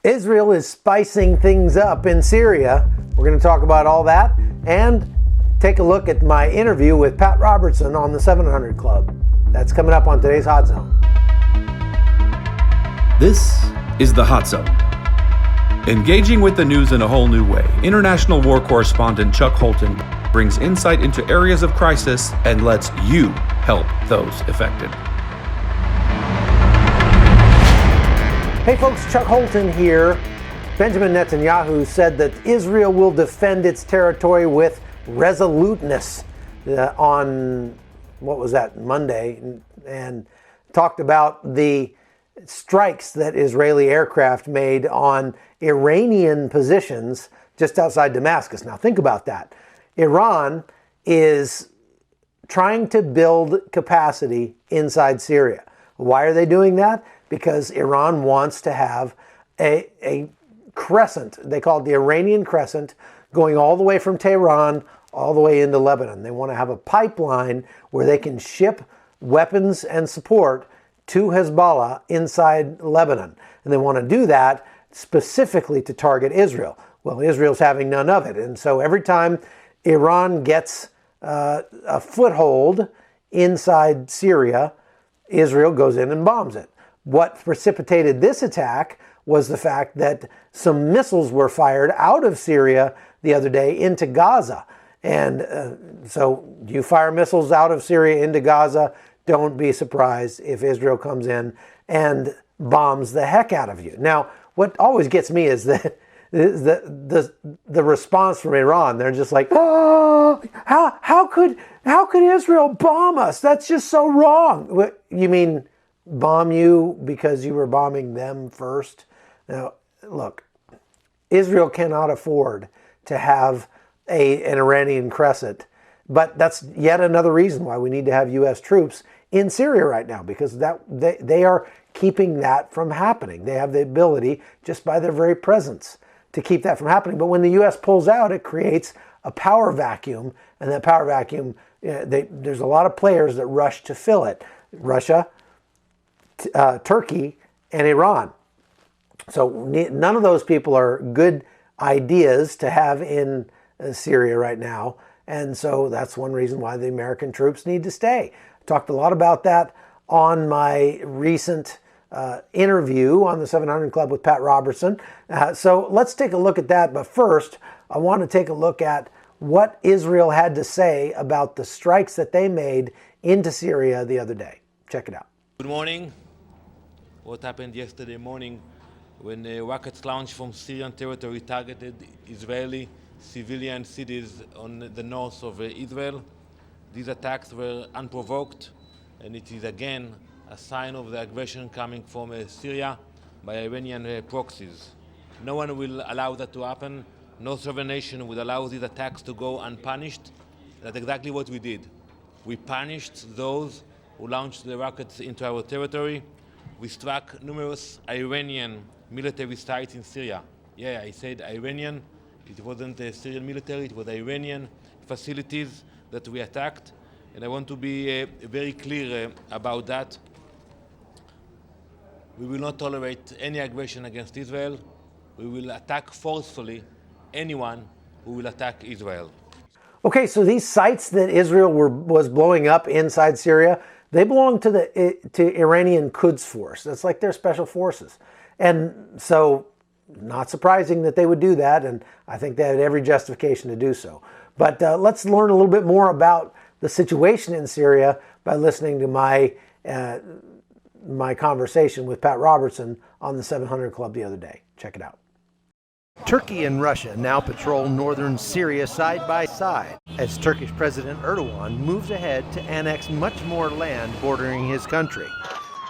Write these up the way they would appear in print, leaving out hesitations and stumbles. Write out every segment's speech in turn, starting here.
Israel is spicing things up in Syria. We're going to talk about all that and take a look at my interview with Pat Robertson on the 700 Club. That's coming up on today's Hot Zone. This is the Hot Zone. Engaging with the news in a whole new way, international war correspondent Chuck Holton brings insight into areas of crisis and lets you help those affected. Hey folks, Chuck Holton here. Benjamin Netanyahu said that Israel will defend its territory with resoluteness on, what was that, Monday, and talked about the strikes that Israeli aircraft made on Iranian positions just outside Damascus. Now think about that. Iran is trying to build capacity inside Syria. Why are they doing that? Because Iran wants to have a crescent, they call it the Iranian crescent, going all the way from Tehran all the way into Lebanon. They want to have a pipeline where they can ship weapons and support to Hezbollah inside Lebanon. And they want to do that specifically to target Israel. Well, Israel's having none of it. And so every time Iran gets a foothold inside Syria, Israel goes in and bombs it. What precipitated this attack was the fact that some missiles were fired out of Syria the other day into Gaza. And so you fire missiles out of Syria into Gaza, don't be surprised if Israel comes in and bombs the heck out of you. Now, what always gets me is that the response from Iran. They're just like, oh, how could Israel bomb us? That's just so wrong. What, you mean bomb you because you were bombing them first? Now, look, Israel cannot afford to have an Iranian crescent, but that's yet another reason why we need to have U.S. troops in Syria right now, because they are keeping that from happening. They have the ability, just by their very presence, to keep that from happening. But when the U.S. pulls out, it creates a power vacuum, and that power vacuum, there's a lot of players that rush to fill it. Russia, Turkey, and Iran. So none of those people are good ideas to have in Syria right now. And so that's one reason why the American troops need to stay. I talked a lot about that on my recent interview on the 700 Club with Pat Robertson. So let's take a look at that. But first, I want to take a look at what Israel had to say about the strikes that they made into Syria the other day. Check it out. Good morning. What happened yesterday morning when rockets launched from Syrian territory targeted Israeli civilian cities on the north of Israel. These attacks were unprovoked, and it is again a sign of the aggression coming from Syria by Iranian proxies. No one will allow that to happen. No sovereign nation will allow these attacks to go unpunished. That's exactly what we did. We punished those who launched the rockets into our territory. We struck numerous Iranian military sites in Syria. Yeah, I said Iranian. It wasn't a Syrian military, it was Iranian facilities that we attacked. And I want to be very clear about that. We will not tolerate any aggression against Israel. We will attack forcefully anyone who will attack Israel. Okay, so these sites that Israel was blowing up inside Syria, they belong to Iranian Quds Force. That's like their special forces. And so, not surprising that they would do that, and I think they had every justification to do so. But let's learn a little bit more about the situation in Syria by listening to my conversation with Pat Robertson on the 700 Club the other day. Check it out. Turkey and Russia now patrol northern Syria side by side as Turkish President Erdogan moves ahead to annex much more land bordering his country.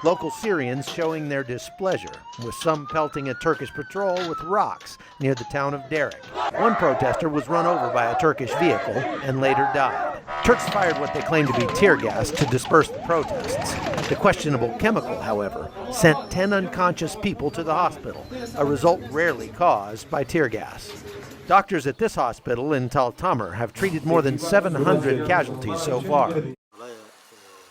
Local Syrians showing their displeasure, with some pelting a Turkish patrol with rocks near the town of Derek. One protester was run over by a Turkish vehicle and later died. Turks fired what they claimed to be tear gas to disperse the protests. The questionable chemical, however, sent 10 unconscious people to the hospital, a result rarely caused by tear gas. Doctors at this hospital in Tal Tamr have treated more than 700 casualties so far.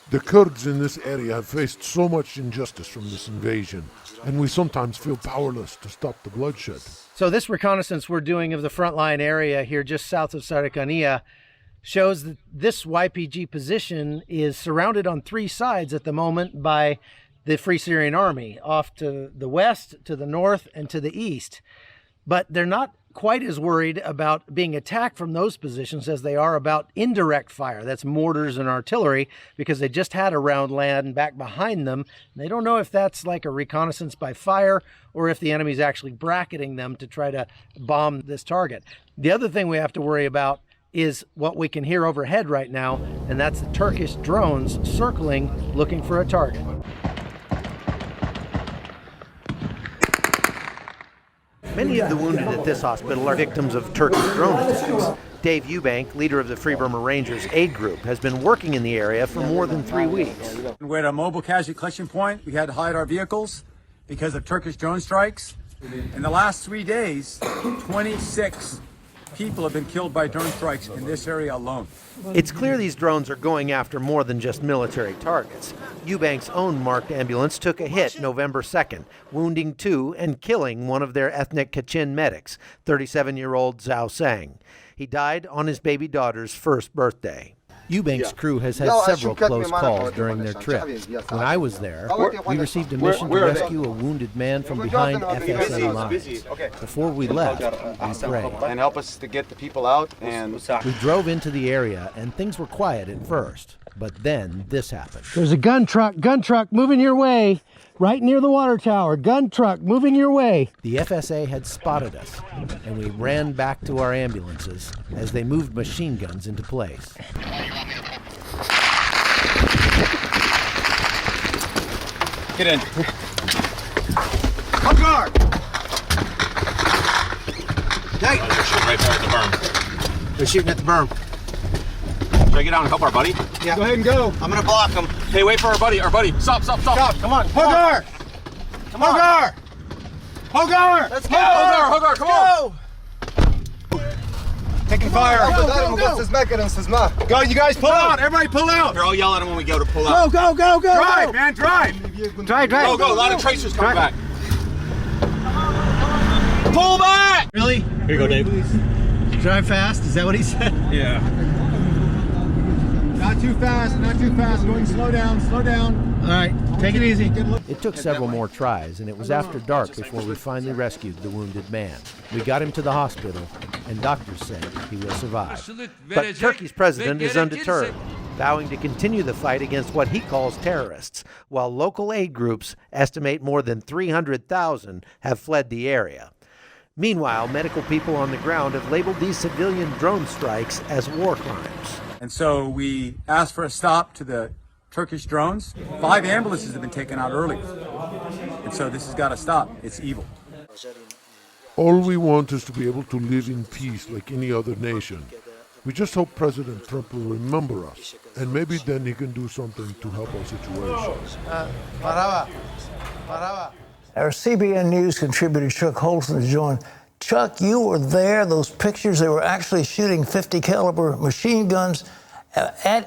The Kurds in this area have faced so much injustice from this invasion, and we sometimes feel powerless to stop the bloodshed. So this reconnaissance we're doing of the frontline area here just south of Sarikania shows that this YPG position is surrounded on three sides at the moment by the Free Syrian Army, off to the west, to the north, and to the east. But they're not quite as worried about being attacked from those positions as they are about indirect fire. That's mortars and artillery, because they just had a round land back behind them. They don't know if that's like a reconnaissance by fire or if the enemy's actually bracketing them to try to bomb this target. The other thing we have to worry about is what we can hear overhead right now, and that's the Turkish drones circling, looking for a target. Many of the wounded at this hospital are victims of Turkish drone attacks. Dave Eubank, leader of the Free Burma Rangers aid group, has been working in the area for more than 3 weeks. We're at a mobile casualty collection point. We had to hide our vehicles because of Turkish drone strikes. In the last 3 days, 26 people have been killed by drone strikes in this area alone. It's clear these drones are going after more than just military targets. Eubank's own marked ambulance took a hit November 2nd, wounding 2 and killing one of their ethnic Kachin medics, 37-year-old Zhao Sang. He died on his baby daughter's first birthday. Eubank's crew has had several close calls during their trip. When I was there, we received a mission to rescue a wounded man from behind FSA lines. Before we left, we prayed. And help us to get the people out. And we drove into the area, and things were quiet at first. But then this happened. There's a gun truck moving your way. Right near the water tower, gun truck moving your way. The FSA had spotted us, and we ran back to our ambulances as they moved machine guns into place. get in. On guard! Hey! They're shooting right there at the berm. They're shooting at the berm. Should I get down and help our buddy? Yeah. Go ahead and go. I'm gonna block him. Hey, wait for our buddy. Our buddy. Stop. Come on. Hogar! Come on. Hogar! Let's go! Hogar, come on! Taking fire. Go, you guys pull out. Everybody pull out. Here, I'll yell at him when we go to pull out. Go. Drive, man, drive. Drive. Go. A lot of tracers coming back. Pull back! Really? Here you go, Dave. Drive fast, is that what he said? Yeah. Not too fast. Going slow down. All right, take it easy. It took several more tries, and it was after dark before we finally rescued the wounded man. We got him to the hospital, and doctors said he will survive. But Turkey's president is undeterred, vowing to continue the fight against what he calls terrorists, while local aid groups estimate more than 300,000 have fled the area. Meanwhile, medical people on the ground have labeled these civilian drone strikes as war crimes. And so we asked for a stop to the Turkish drones. 5 ambulances have been taken out early. And so this has got to stop. It's evil. All we want is to be able to live in peace like any other nation. We just hope President Trump will remember us, and maybe then he can do something to help our situation. Our CBN News contributor Chuck Holton has joined. Chuck, you were there. Those pictures, they were actually shooting 50 caliber machine guns.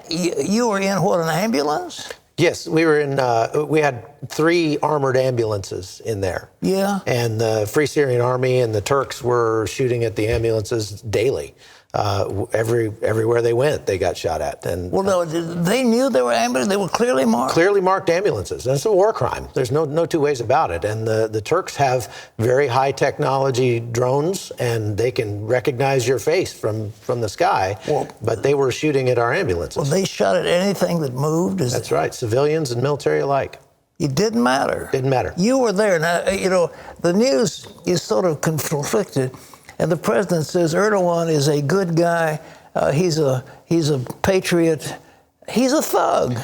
You were in what, an ambulance? Yes, we were in. We had 3 armored ambulances in there. Yeah. And the Free Syrian Army and the Turks were shooting at the ambulances daily. Everywhere they went, they got shot at. And well, no, they knew they were ambulances. They were clearly marked. Clearly marked ambulances. That's a war crime. There's no two ways about it. And the Turks have very high technology drones, and they can recognize your face from the sky. Well, but they were shooting at our ambulances. Well, they shot at anything that moved. That's right. Civilians and military alike. It didn't matter. Didn't matter. You were there. Now, you know, the news is sort of conflicted. And the president says Erdogan is a good guy. He's a patriot. He's a thug.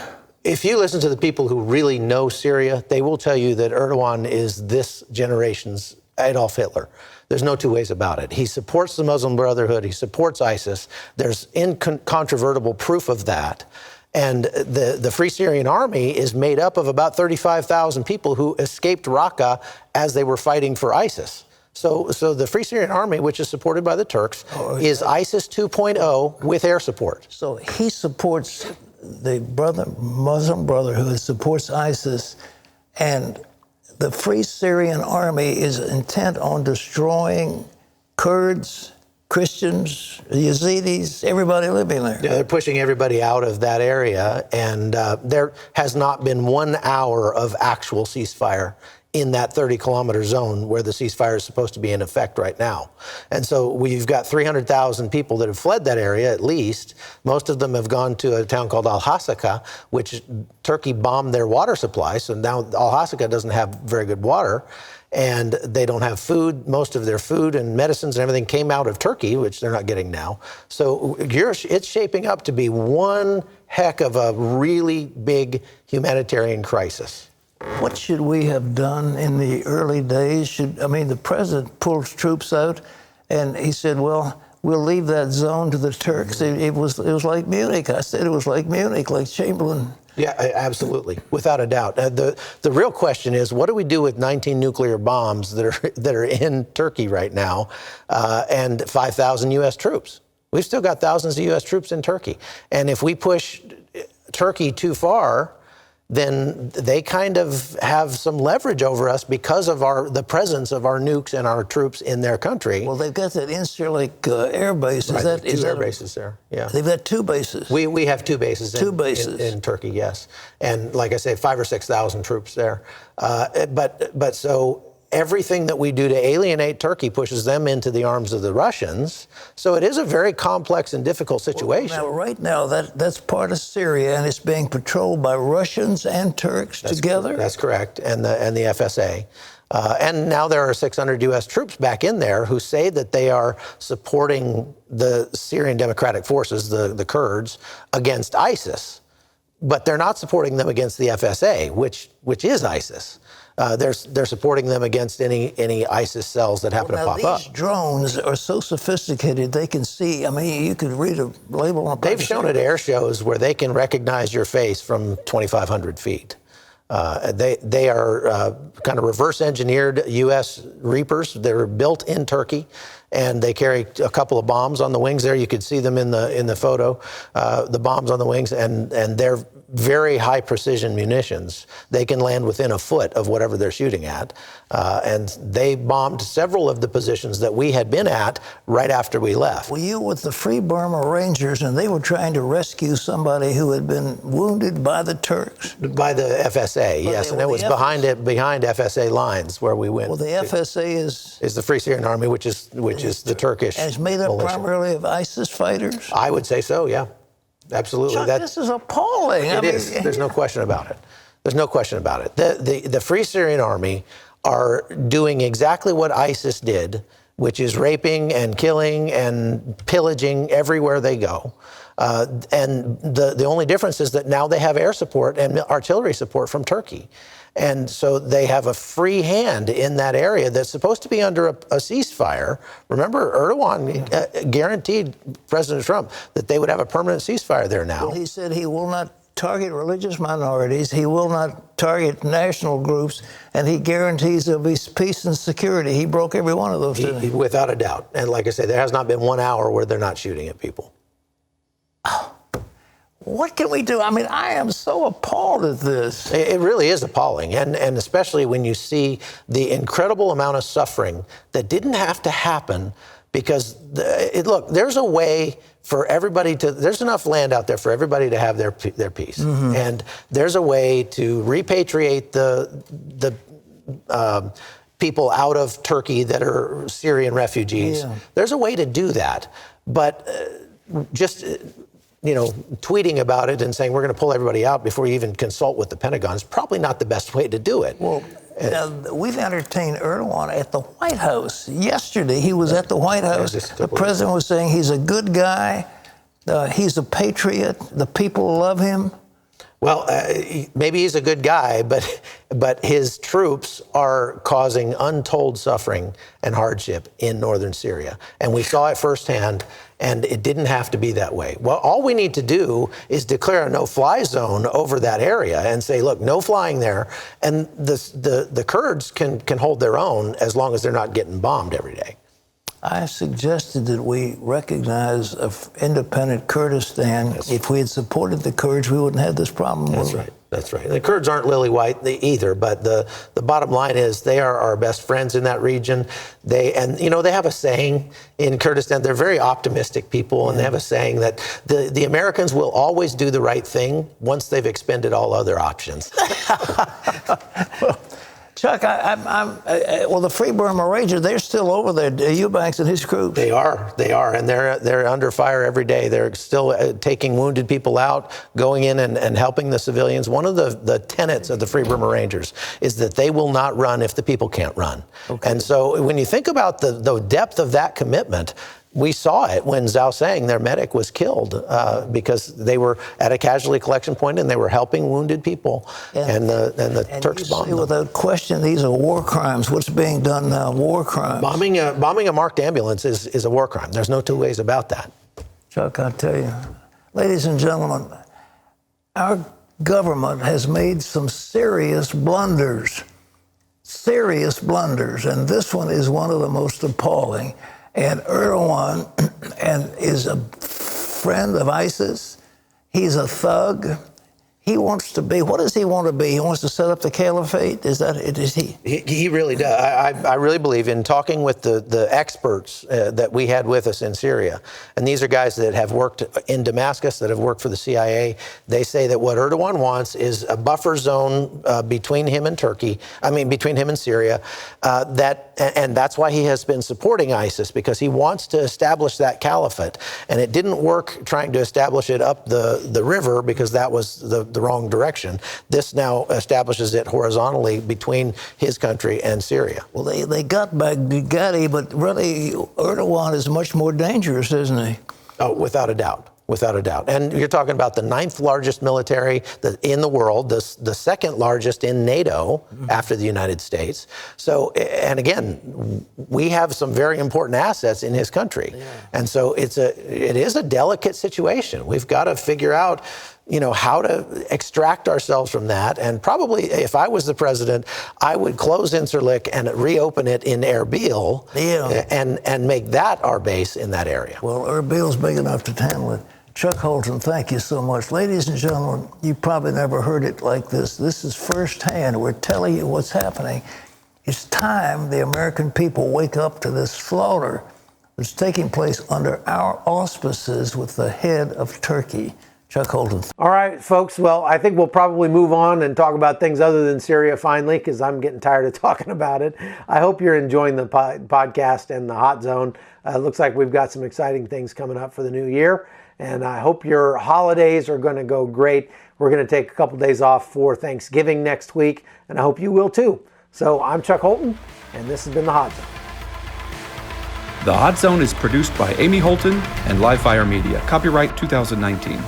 If you listen to the people who really know Syria, they will tell you that Erdogan is this generation's Adolf Hitler. There's no two ways about it. He supports the Muslim Brotherhood. He supports ISIS. There's incontrovertible proof of that. And the Free Syrian Army is made up of about 35,000 people who escaped Raqqa as they were fighting for ISIS. So the Free Syrian Army, which is supported by the Turks, is ISIS 2.0 with air support. So he supports the Muslim Brotherhood supports ISIS, and the Free Syrian Army is intent on destroying Kurds, Christians, Yazidis, everybody living there. Yeah, they're pushing everybody out of that area, and there has not been 1 hour of actual ceasefire in that 30-kilometer zone where the ceasefire is supposed to be in effect right now. And so we've got 300,000 people that have fled that area, at least. Most of them have gone to a town called Al-Hasaka, which Turkey bombed their water supply. So now Al-Hasaka doesn't have very good water, and they don't have food. Most of their food and medicines and everything came out of Turkey, which they're not getting now. So it's shaping up to be one heck of a really big humanitarian crisis. What should we have done in the early days? The president pulled troops out, and he said, well, we'll leave that zone to the Turks. It was like Munich. I said it was like Munich, like Chamberlain. Yeah, absolutely, without a doubt. The real question is, what do we do with 19 nuclear bombs that are in Turkey right now, and 5,000 U.S. troops? We've still got thousands of U.S. troops in Turkey, and if we push Turkey too far, then they kind of have some leverage over us because of the presence of our nukes and our troops in their country. Well, they've got that Incirlik air base. Right, two air bases there. Yeah, they've got two bases. We have two bases. Two bases in Turkey, yes, and like I say, 5,000 or 6,000 troops there. But so everything that we do to alienate Turkey pushes them into the arms of the Russians. So it is a very complex and difficult situation. Well, right now, that's part of Syria, and it's being patrolled by Russians and Turks together? That's correct, and the FSA. And now there are 600 U.S. troops back in there who say that they are supporting the Syrian Democratic Forces, the Kurds, against ISIS. But they're not supporting them against the FSA, which is ISIS. They're supporting them against any ISIS cells that happen to pop up. These drones are so sophisticated, they can see. I mean, you could read a label on a They've shown at air shows where they can recognize your face from 2,500 feet. They are kind of reverse engineered U.S. Reapers. They're built in Turkey, and they carry a couple of bombs on the wings there. You could see them in the photo, the bombs on the wings, and they're very high precision munitions. They can land within a foot of whatever they're shooting at. And they bombed several of the positions that we had been at right after we left. Were you with the Free Burma Rangers, and they were trying to rescue somebody who had been wounded by the Turks? By the FSA, yes, and it was behind FSA lines where we went. Well, the FSA is the Free Syrian Army, which is the Turkish. And it's made up militia. Primarily of ISIS fighters? I would say so, yeah. Absolutely. Chuck, this is appalling. It is. There's no question about it. There's no question about it. The Free Syrian Army are doing exactly what ISIS did, which is raping and killing and pillaging everywhere they go. And the only difference is that now they have air support and artillery support from Turkey. And so they have a free hand in that area that's supposed to be under a ceasefire. Remember, Erdogan guaranteed President Trump that they would have a permanent ceasefire there now. Well, he said he will not target religious minorities, he will not target national groups, and he guarantees there'll be peace and security. He broke every one of those, didn't he? Without a doubt. And like I say, there has not been 1 hour where they're not shooting at people. What can we do? I mean, I am so appalled at this. It really is appalling, and especially when you see the incredible amount of suffering that didn't have to happen because, look, there's a way for everybody there's enough land out there for everybody to have their peace. Mm-hmm. And there's a way to repatriate the people out of Turkey that are Syrian refugees. Yeah. There's a way to do that, but just tweeting about it and saying we're going to pull everybody out before you even consult with the Pentagon is probably not the best way to do it. Well, we've entertained Erdogan at the White House. Yesterday, he was at the White House. The president was saying he's a good guy, he's a patriot, the people love him. Well, maybe he's a good guy, but his troops are causing untold suffering and hardship in northern Syria. And we saw it firsthand, and it didn't have to be that way. Well, all we need to do is declare a no-fly zone over that area and say, look, no flying there. And the Kurds can hold their own as long as they're not getting bombed every day. I suggested that we recognize an independent Kurdistan. If we had supported the Kurds, we wouldn't have this problem. That's right. That's right. The Kurds aren't lily white either, but the bottom line is they are our best friends in that region. They have a saying in Kurdistan. They're very optimistic people, and they have a saying that the Americans will always do the right thing once they've expended all other options. Well, Chuck, well, the Free Burma Rangers, they're still over there. Eubanks and his group. They are, and they're under fire every day. They're still taking wounded people out, going in and helping the civilians. One of the tenets of the Free Burma Rangers is that they will not run if the people can't run. Okay. And so when you think about the depth of that commitment, we saw it when Zhao Sang, their medic, was killed because they were at a casualty collection point and they were helping wounded people, and the Turks bombed them. Without question, these are war crimes. What's being done now? War crimes. Bombing a marked ambulance is a war crime. There's no two ways about that. Chuck, I'll tell you, ladies and gentlemen, our government has made some serious blunders, and this one is one of the most appalling. And Erdogan is a friend of ISIS. He's a thug. He wants to be, what does he want to be? He wants to set up the caliphate? Is that it? Is he? He really does. I really believe, in talking with the experts that we had with us in Syria, and these are guys that have worked in Damascus, that have worked for the CIA, they say that what Erdogan wants is a buffer zone between him and between him and Syria, and that's why he has been supporting ISIS, because he wants to establish that caliphate. And it didn't work trying to establish it up the river, because that was the wrong direction. This now establishes it horizontally between his country and Syria. Well, they got Baghdadi, but really Erdogan is much more dangerous, isn't he? Oh, without a doubt. Without a doubt. And you're talking about the 9th largest military in the world, the 2nd largest in NATO after the United States. So, and again, we have some very important assets in his country. Yeah. And so it is a delicate situation. We've got to figure out, how to extract ourselves from that. And probably, if I was the president, I would close Incirlik and reopen it in Erbil, and make that our base in that area. Well, Erbil's big enough to handle it. Chuck Holton, thank you so much. Ladies and gentlemen, you probably never heard it like this. This is firsthand. We're telling you what's happening. It's time the American people wake up to this slaughter that's taking place under our auspices with the head of Turkey. Chuck Holton. All right, folks. Well, I think we'll probably move on and talk about things other than Syria finally, because I'm getting tired of talking about it. I hope you're enjoying the podcast and the Hot Zone. Looks like we've got some exciting things coming up for the new year, and I hope your holidays are going to go great. We're going to take a couple days off for Thanksgiving next week, and I hope you will too. So I'm Chuck Holton, and this has been the Hot Zone. The Hot Zone is produced by Amy Holton and Livefire Media. Copyright 2019.